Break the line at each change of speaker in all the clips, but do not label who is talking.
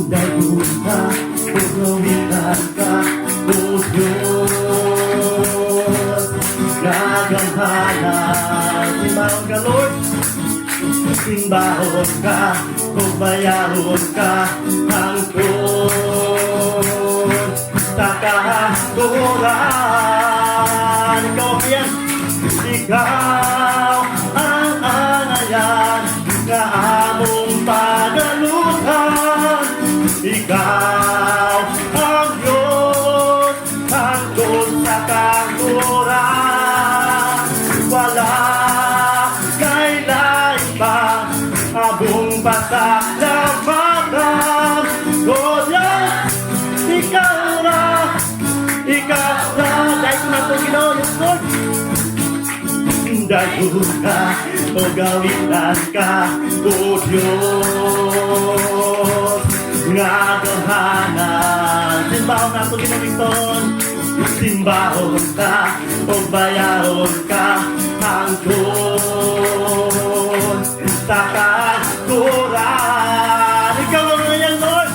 Dagun ka, pugawitan ka, o Diyos. Gagamhanan, simbahan ka, Lord. Simbahon ka, pagbayahon ka, hangtod sa kahaturan. Ikaw yan, ikaw ang anayan na among panalutan. Ikaw ang Diyos, hangtod sa kahaturan. Wala kay lain pa abong pasaklamatan. Oh Diyos, ikaw na, dahil ko na ito ginoon, Lord. Dagun ka, o gawitan ka, o Diyos. Ngagamhanan, simbahon na ito ginoon, simbahon ka, o bayahon ka, hangtod sa kahaturan. Ikaw ang anayan, Lord.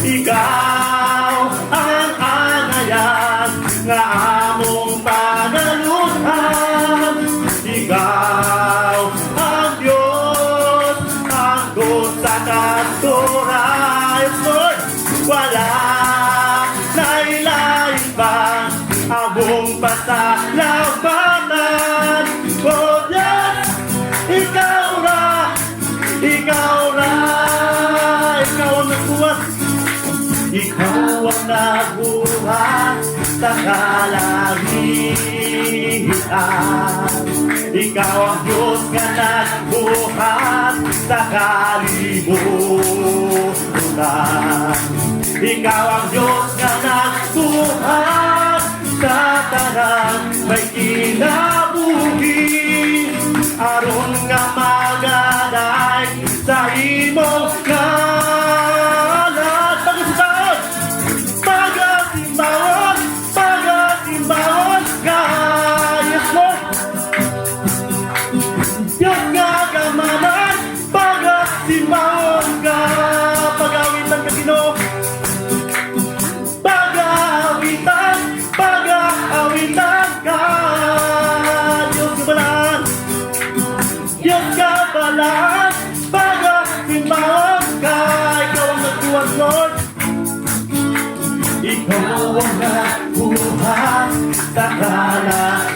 Ikaw ang anayan na among panalutan. Ikaw ang Diyos, hangtod sa kahaturan. Lord, wala lain pa abong pasaklamatan. Oh Diyos, ikaw na, ikaw ang nagbuhat. Ikaw ang nagbuhat sa kalahian. Ikaw ang Diyos nga nagbuhat sa kalibutan. Ikaw ang Diyos nga nagbuhat sa tanang may kinabuhi. Aron nga maganay sa imong ngalan. Pagasimbawon ka, yes Lord. Diyos nga gamanan, pagasimbawon ka, pagawitan ka, Ginoo. Pagawitan ka, Diyos kabalaan. Diyos kabalaan, pagasimbawon ka. Ikaw ang nagbuhat, Lord. Ikaw ang nagbuhat sa kalahian.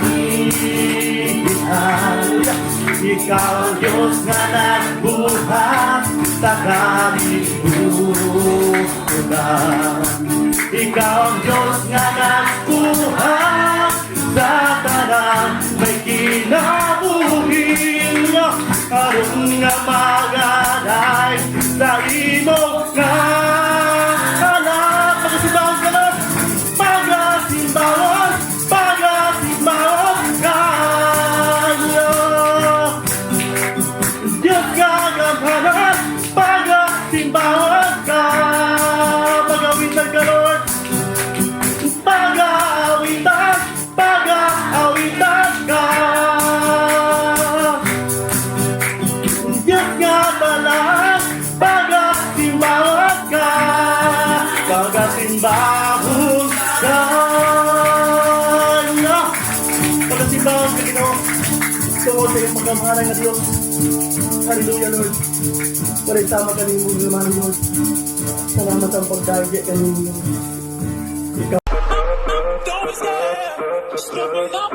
Ikaw ang Diyos nga nagbuhat sa kalibutan. Ikaw ang Diyos nga nagbuhat sa tanang may kinabuhi. Aron nga maganay sa imong ngalan. Pagasimbawon ka, Lord. Pagasimbawon ka, Diyos gagamhanan, pagasimbawon ka. Pagawitan ka, Lord. Pagawitan ka. Diyos nga balaan, pagasimbawon ka. Pagasimbawon ka. Pagasimbawon ka, Ginoo. Tungkol sa iyong pagkamahalan nga Diyos. Hallelujah, Lord. Walay sama ka niyo, Lord. Salamat ang pagdahigya ka niyo. Ikaw.
Don't be scared. Just look it up.